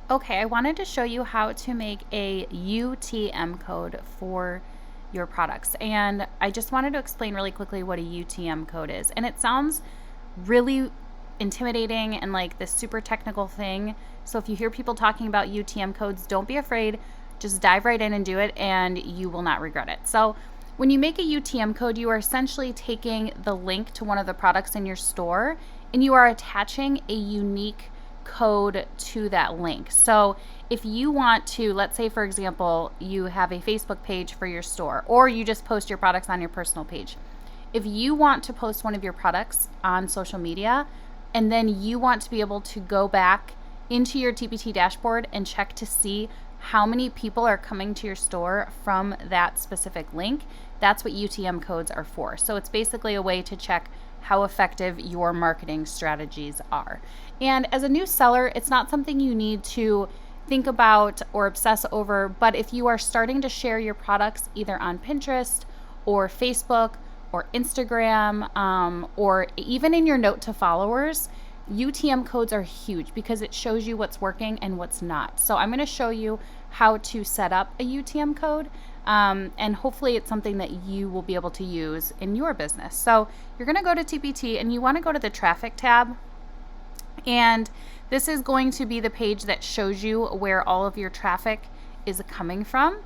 Okay, I wanted to show you how to make a UTM code for your products. And I just wanted to explain really quickly what a UTM code is. And it sounds really intimidating and like this super technical thing. So if you hear people talking about UTM codes, don't be afraid. Just dive right in and do it, and you will not regret it. So when you make a UTM code, you are essentially taking the link to one of the products in your store and you are attaching a unique code to that link. So if you want to, let's say for example, you have a Facebook page for your store, or you just post your products on your personal page. If you want to post one of your products on social media, and then you want to be able to go back into your TPT dashboard and check to see how many people are coming to your store from that specific link, that's what UTM codes are for. So it's basically a way to check how effective your marketing strategies are. And as a new seller, it's not something you need to think about or obsess over, but if you are starting to share your products either on Pinterest or Facebook or Instagram, or even in your note to followers, UTM codes are huge because it shows you what's working and what's not. So I'm going to show you how to set up a UTM code, and hopefully it's something that you will be able to use in your business. So you're going to go to TPT and you want to go to the traffic tab, and this is going to be the page that shows you where all of your traffic is coming from.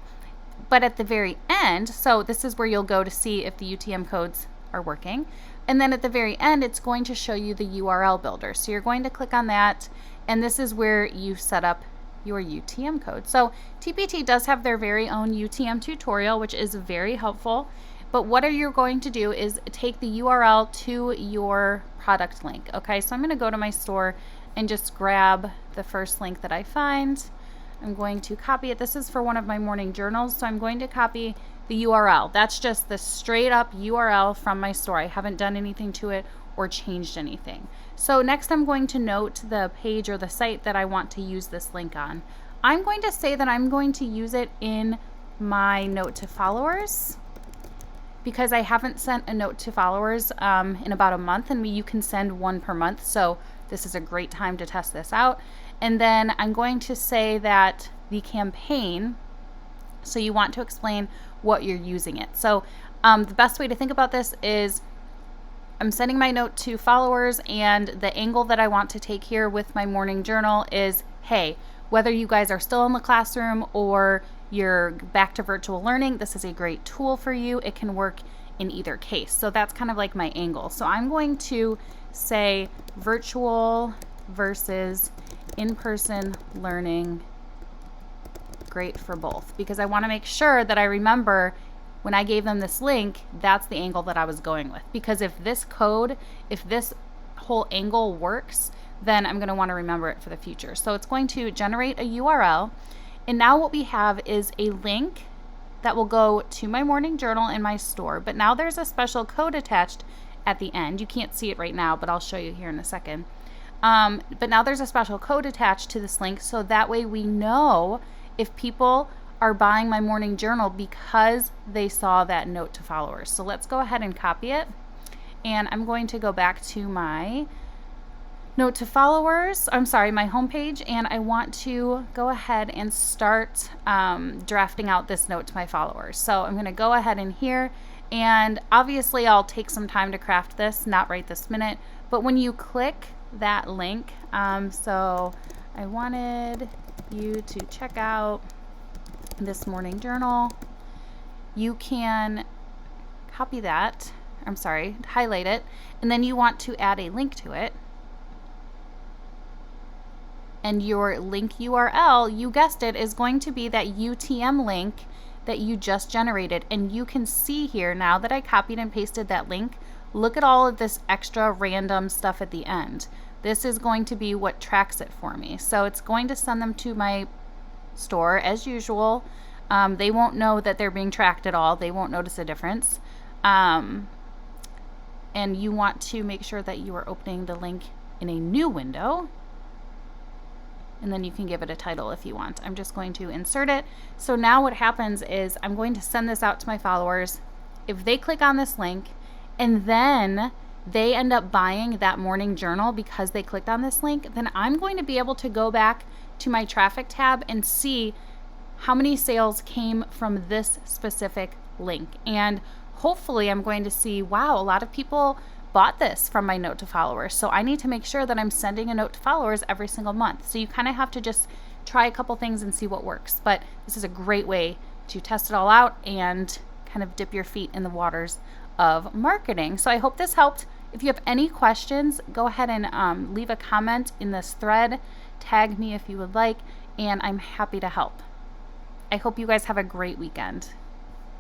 But at the very end, so this is where you'll go to see if the UTM codes are working. And then at the very end, it's going to show you the URL builder. So you're going to click on that, and this is where you set up your UTM code. So TPT does have their very own UTM tutorial, which is very helpful. But what are you going to do is take the URL to your product link. Okay, so I'm going to go to my store and just grab the first link that I find. I'm going to copy it. This is for one of my morning journals, so I'm going to copy the URL. That's just the straight up URL from my store. I haven't done anything to it or changed anything. So next I'm going to note the page or the site that I want to use this link on. I'm going to say that I'm going to use it in my note to followers, because I haven't sent a note to followers in about a month, and you can send one per month. So this is a great time to test this out. And then I'm going to say that the campaign, so you want to explain what you're using it. So the best way to think about this is I'm sending my note to followers, and the angle that I want to take here with my morning journal is, hey, whether you guys are still in the classroom or you're back to virtual learning, this is a great tool for you. It can work in either case. So that's kind of like my angle. So I'm going to say virtual versus in-person learning, great for both, because I want to make sure that I remember when I gave them this link, that's the angle that I was going with. Because if this code, if this whole angle works, then I'm going to want to remember it for the future. So it's going to generate a URL. And now what we have is a link that will go to my morning journal in my store. But now there's a special code attached at the end. You can't see it right now, but I'll show you here in a second. But now there's a special code attached to this link, so that way we know if people are buying my morning journal because they saw that note to followers. So let's go ahead and copy it. And I'm going to go back to my note to followers, my homepage, and I want to go ahead and start drafting out this note to my followers. So I'm going to go ahead in here, and obviously I'll take some time to craft this, not right this minute, but when you click that link, so I wanted you to check out this morning journal, you can copy that, highlight it, and then you want to add a link to it. And your link URL, you guessed it, is going to be that UTM link that you just generated. And you can see here now that I copied and pasted that link, look at all of this extra random stuff at the end. This is going to be what tracks it for me. So it's going to send them to my store as usual. They won't know that they're being tracked at all. They won't notice a difference. And you want to make sure that you are opening the link in a new window. And then you can give it a title if you want. I'm just going to insert it. So now what happens is I'm going to send this out to my followers. If they click on this link and then they end up buying that morning journal because they clicked on this link, then I'm going to be able to go back to my traffic tab and see how many sales came from this specific link. And hopefully I'm going to see, wow, a lot of people bought this from my note to followers. So I need to make sure that I'm sending a note to followers every single month. So you kind of have to just try a couple things and see what works. But this is a great way to test it all out and kind of dip your feet in the waters of marketing. So I hope this helped. If you have any questions, go ahead and leave a comment in this thread. Tag me if you would like, and I'm happy to help. I hope you guys have a great weekend.